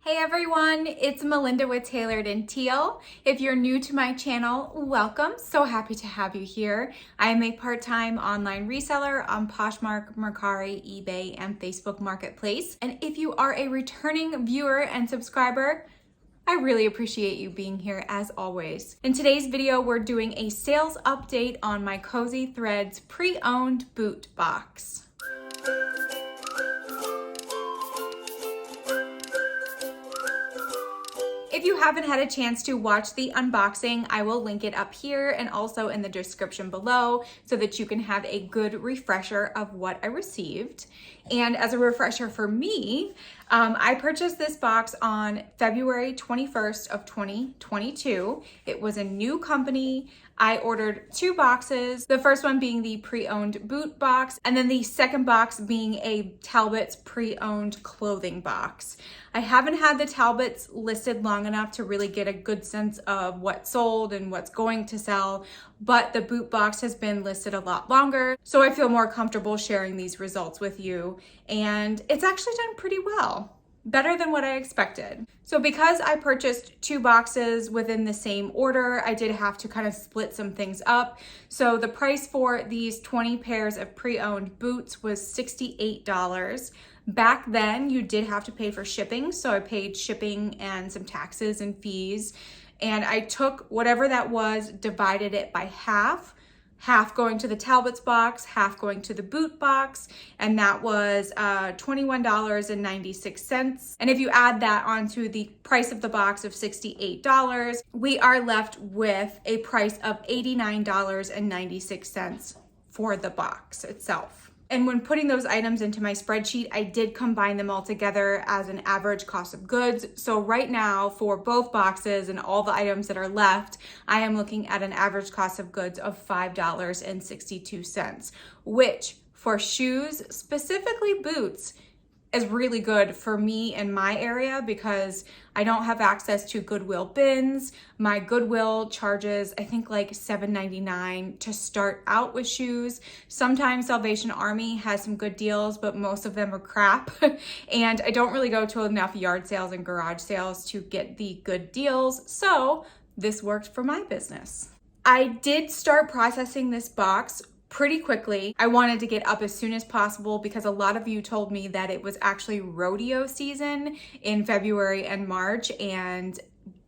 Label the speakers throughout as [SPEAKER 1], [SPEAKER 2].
[SPEAKER 1] Hey everyone, it's Melinda with Tailored and Teal. If you're new to my channel, welcome. So happy to have you here. I am a part-time online reseller on Poshmark, Mercari, eBay, and Facebook Marketplace. And if you are a returning viewer and subscriber, I really appreciate you being here as always. In today's video, we're doing a sales update on my KOSEI Threads pre-owned boot box. If you haven't had a chance to watch the unboxing, I will link it up here and also in the description below so that you can have a good refresher of what I received. And as a refresher for me, I purchased this box on February 21st of 2022. It was a new company. I ordered 2 boxes, the first one being the pre-owned boot box, and then the second box being a Talbot's pre-owned clothing box. I haven't had the Talbots listed long enough to really get a good sense of what sold and what's going to sell, but the boot box has been listed a lot longer, so I feel more comfortable sharing these results with you, and it's actually done pretty well. Better than what I expected. So because I purchased 2 boxes within the same order, I did have to kind of split some things up. So the price for these 20 pairs of pre-owned boots was $68. Back then, you did have to pay for shipping. So I paid shipping and some taxes and fees. And I took whatever that was, divided it by half going to the Talbot's box, half going to the boot box, and that was $21.96. And if you add that onto the price of the box of $68, we are left with a price of $89.96 for the box itself. And when putting those items into my spreadsheet, I did combine them all together as an average cost of goods. So right now for both boxes and all the items that are left, I am looking at an average cost of goods of $5.62, which for shoes, specifically boots, is really good for me in my area because I don't have access to Goodwill bins. My Goodwill charges, I think like $7.99 to start out with shoes. Sometimes Salvation Army has some good deals, but most of them are crap. And I don't really go to enough yard sales and garage sales to get the good deals. So this worked for my business. I did start processing this box pretty quickly. I wanted to get up as soon as possible because a lot of you told me that it was actually rodeo season in February and March, and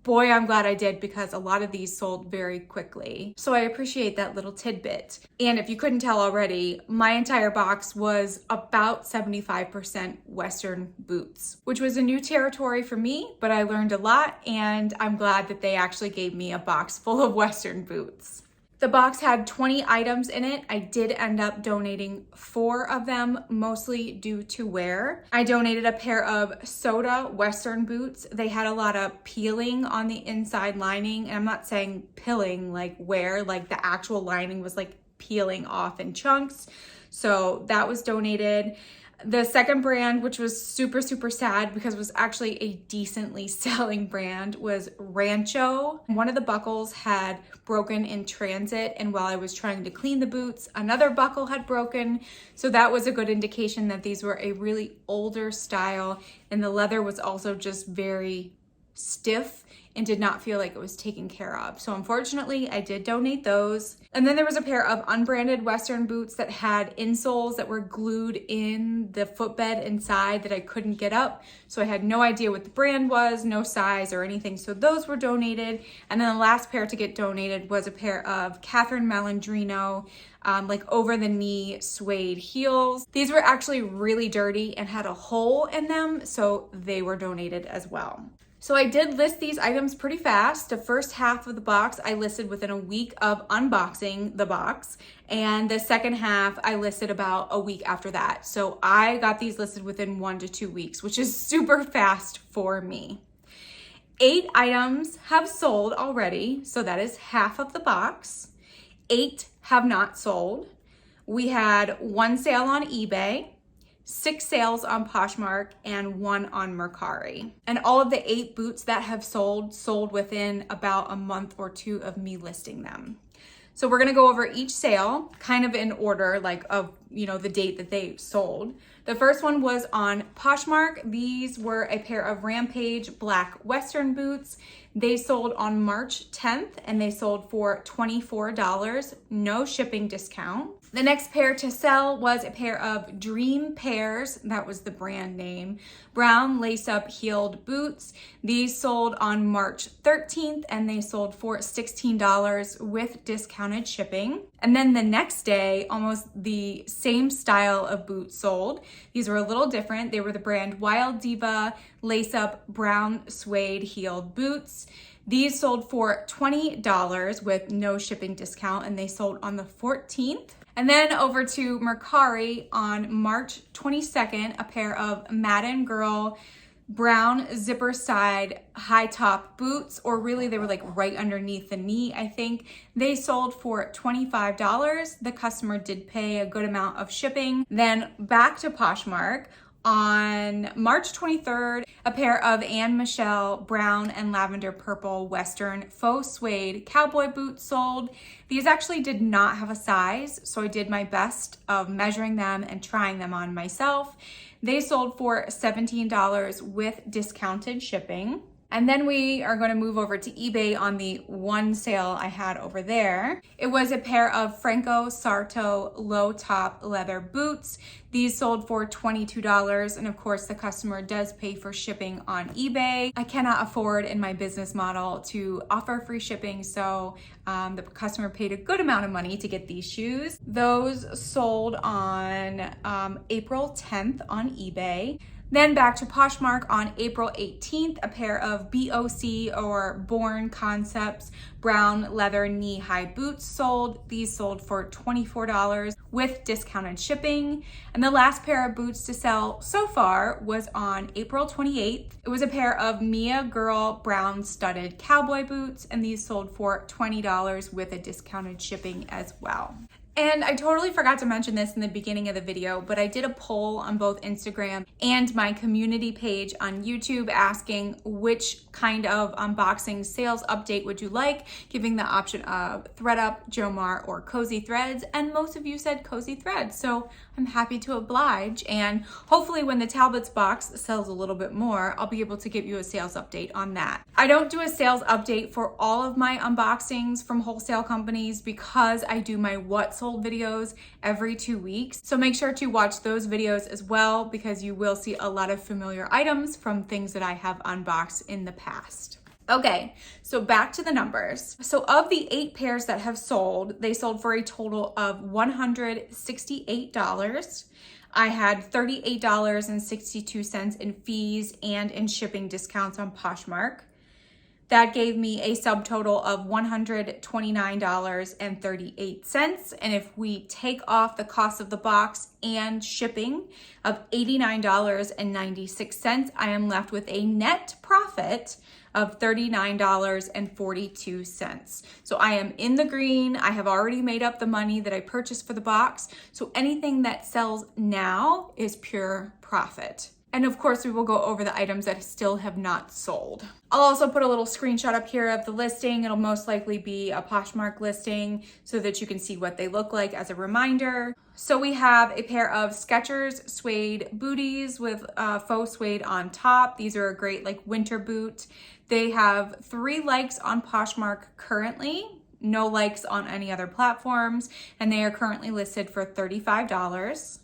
[SPEAKER 1] boy, I'm glad I did because a lot of these sold very quickly. So I appreciate that little tidbit. And if you couldn't tell already, my entire box was about 75% Western boots, which was a new territory for me, but I learned a lot and I'm glad that they actually gave me a box full of Western boots. The box had 20 items in it. I did end up donating 4 of them, mostly due to wear. I donated a pair of soda Western boots. They had a lot of peeling on the inside lining, and I'm not saying pilling like wear, like the actual lining was like peeling off in chunks. So that was donated. The second brand, which was super sad because it was actually a decently selling brand, was Rancho. One of the buckles had broken in transit, and while I was trying to clean the boots, another buckle had broken. So that was a good indication that these were a really older style, and the leather was also just very stiff and did not feel like it was taken care of. So unfortunately, I did donate those. And then there was a pair of unbranded Western boots that had insoles that were glued in the footbed inside that I couldn't get up. So I had no idea what the brand was, no size or anything. So those were donated. And then the last pair to get donated was a pair of Catherine Malandrino like over the knee suede heels. These were actually really dirty and had a hole in them, so they were donated as well. So I did list these items pretty fast. The first half of the box I listed within a week of unboxing the box, and the second half I listed about a week after that. So I got these listed within 1 to 2 weeks, which is super fast for me. 8 items have sold already, so that is half of the box. 8 have not sold. We had 1 sale on eBay, 6 sales on Poshmark, and 1 on Mercari. And all of the 8 boots that have sold within about a month or 2 of me listing them. So we're gonna go over each sale kind of in order, like of, the date that they sold. The first one was on Poshmark. These were a pair of Rampage black Western boots. They sold on March 10th and they sold for $24, no shipping discount. The next pair to sell was a pair of Dream Pairs, that was the brand name, brown lace-up heeled boots. These sold on March 13th and they sold for $16 with discounted shipping. And then the next day, almost the same style of boots sold. These were a little different. They were the brand Wild Diva lace-up brown suede heeled boots. These sold for $20 with no shipping discount and they sold on the 14th. And then over to Mercari on March 22nd, a pair of Madden Girl brown zipper side high top boots, or really they were like right underneath the knee, I think. They sold for $25. The customer did pay a good amount of shipping. Then back to Poshmark. On March 23rd, a pair of Anne Michelle brown and lavender purple Western faux suede cowboy boots sold. These actually did not have a size, so I did my best of measuring them and trying them on myself. They sold for $17 with discounted shipping. And then we are going to move over to eBay on the one sale I had over there. It was a pair of Franco Sarto low top leather boots. These sold for $22, and of course the customer does pay for shipping on eBay. I cannot afford in my business model to offer free shipping, so the customer paid a good amount of money to get these shoes. Those sold on April 10th on eBay. Then back to Poshmark on April 18th, a pair of BOC or Born Concepts brown leather knee-high boots sold. These sold for $24 with discounted shipping. And the last pair of boots to sell so far was on April 28th. It was a pair of Mia Girl brown studded cowboy boots, and these sold for $20 with a discounted shipping as well. And I totally forgot to mention this in the beginning of the video, but I did a poll on both Instagram and my community page on YouTube asking which kind of unboxing sales update would you like, giving the option of ThredUp, Jomar, or Cozy Threads, and most of you said Cozy Threads, so I'm happy to oblige. And hopefully when the Talbots box sells a little bit more, I'll be able to give you a sales update on that. I don't do a sales update for all of my unboxings from wholesale companies because I do my what sold videos every 2 weeks. So make sure to watch those videos as well because you will see a lot of familiar items from things that I have unboxed in the past. Okay, so back to the numbers. So of the 8 pairs that have sold, they sold for a total of $168. I had $38.62 in fees and in shipping discounts on Poshmark. That gave me a subtotal of $129.38. And if we take off the cost of the box and shipping of $89.96, I am left with a net profit of $39.42. So I am in the green. I have already made up the money that I purchased for the box. So anything that sells now is pure profit. And of course, we will go over the items that still have not sold. I'll also put a little screenshot up here of the listing. It'll most likely be a Poshmark listing so that you can see what they look like as a reminder. So we have a pair of Skechers suede booties with faux suede on top. These are a great like winter boot. They have 3 likes on Poshmark currently, no likes on any other platforms, and they are currently listed for $35.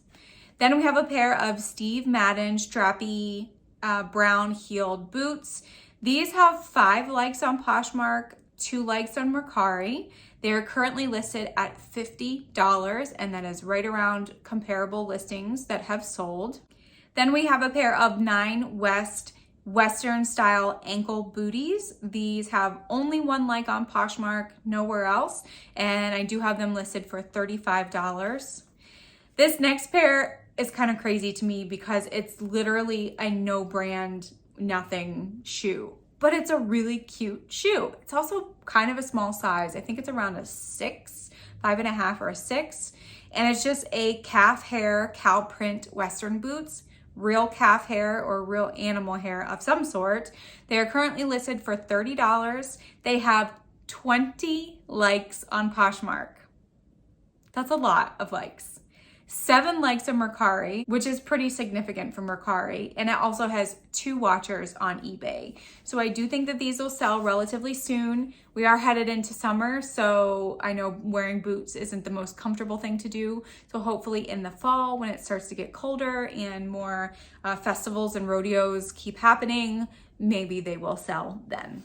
[SPEAKER 1] Then we have a pair of Steve Madden strappy brown heeled boots. These have 5 likes on Poshmark, 2 likes on Mercari. They are currently listed at $50, and that is right around comparable listings that have sold. Then we have a pair of 9 Western style ankle booties. These have only 1 like on Poshmark, nowhere else, and I do have them listed for $35. This next pair is kind of crazy to me because it's literally a no brand, nothing shoe, but it's a really cute shoe. It's also kind of a small size. I think it's around a 6, 5.5 or a 6. And it's just a calf hair cow print Western boots, real calf hair or real animal hair of some sort. They are currently listed for $30. They have 20 likes on Poshmark. That's a lot of likes. 7 likes on Mercari, which is pretty significant for Mercari, and it also has 2 watchers on eBay. So I do think that these will sell relatively soon. We are headed into summer, so I know wearing boots isn't the most comfortable thing to do. So hopefully in the fall, when it starts to get colder and more festivals and rodeos keep happening, maybe they will sell then.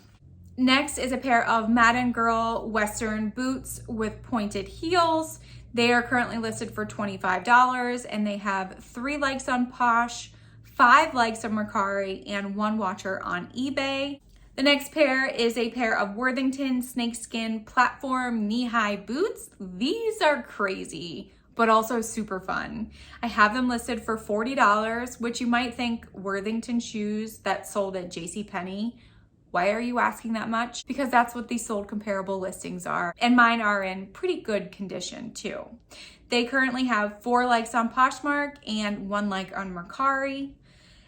[SPEAKER 1] Next is a pair of Madden Girl Western boots with pointed heels. They are currently listed for $25 and they have 3 likes on Posh, 5 likes on Mercari, and 1 watcher on eBay. The next pair is a pair of Worthington snakeskin platform knee-high boots. These are crazy, but also super fun. I have them listed for $40, which you might think Worthington shoes that sold at JCPenney. Why are you asking that much? Because that's what these sold comparable listings are. And mine are in pretty good condition too. They currently have 4 likes on Poshmark and 1 like on Mercari.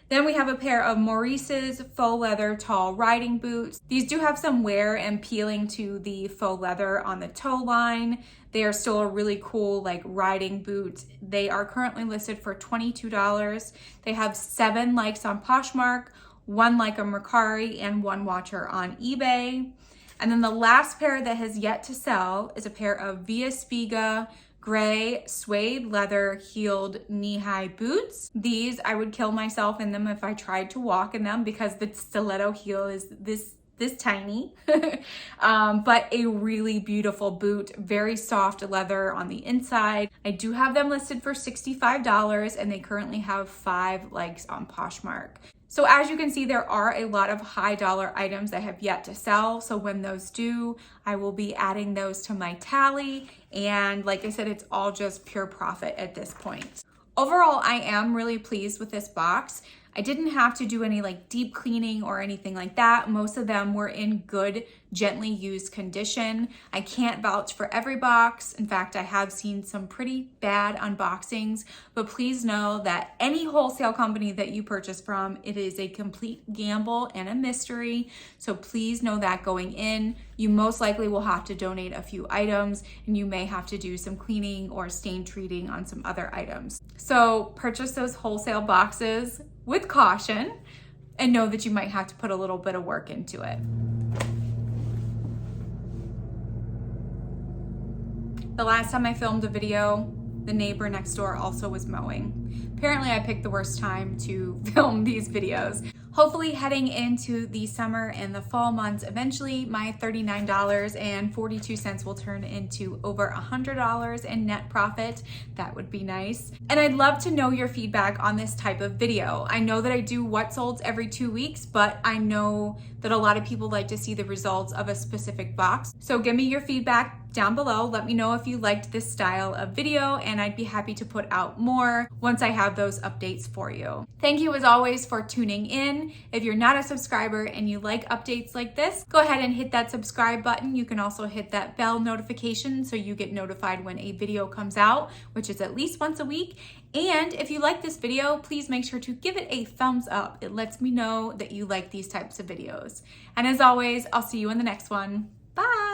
[SPEAKER 1] Then we have a pair of Maurice's faux leather tall riding boots. These do have some wear and peeling to the faux leather on the toe line. They are still a really cool like riding boot. They are currently listed for $22. They have 7 likes on Poshmark, 1 like on Mercari, and 1 watcher on eBay. And then the last pair that has yet to sell is a pair of Via Spiga gray suede leather heeled knee-high boots. These, I would kill myself in them if I tried to walk in them because the stiletto heel is this tiny. But a really beautiful boot, very soft leather on the inside. I do have them listed for $65 and they currently have 5 likes on Poshmark. So as you can see, there are a lot of high dollar items that have yet to sell. So when those do, I will be adding those to my tally. And like I said, it's all just pure profit at this point. Overall, I am really pleased with this box. I didn't have to do any like deep cleaning or anything like that. Most of them were in good, gently used condition. I can't vouch for every box. In fact, I have seen some pretty bad unboxings, but please know that any wholesale company that you purchase from, it is a complete gamble and a mystery. So please know that going in, you most likely will have to donate a few items and you may have to do some cleaning or stain treating on some other items. So purchase those wholesale boxes with caution and know that you might have to put a little bit of work into it. The last time I filmed a video, the neighbor next door also was mowing. Apparently I picked the worst time to film these videos. Hopefully heading into the summer and the fall months, eventually my $39.42 will turn into over $100 in net profit. That would be nice. And I'd love to know your feedback on this type of video. I know that I do what solds every 2 weeks, but I know that a lot of people like to see the results of a specific box. So give me your feedback down below. Let me know if you liked this style of video and I'd be happy to put out more once I have those updates for you. Thank you as always for tuning in. If you're not a subscriber and you like updates like this, go ahead and hit that subscribe button. You can also hit that bell notification so you get notified when a video comes out, which is at least once a week. And if you like this video, please make sure to give it a thumbs up. It lets me know that you like these types of videos. And as always, I'll see you in the next one. Bye.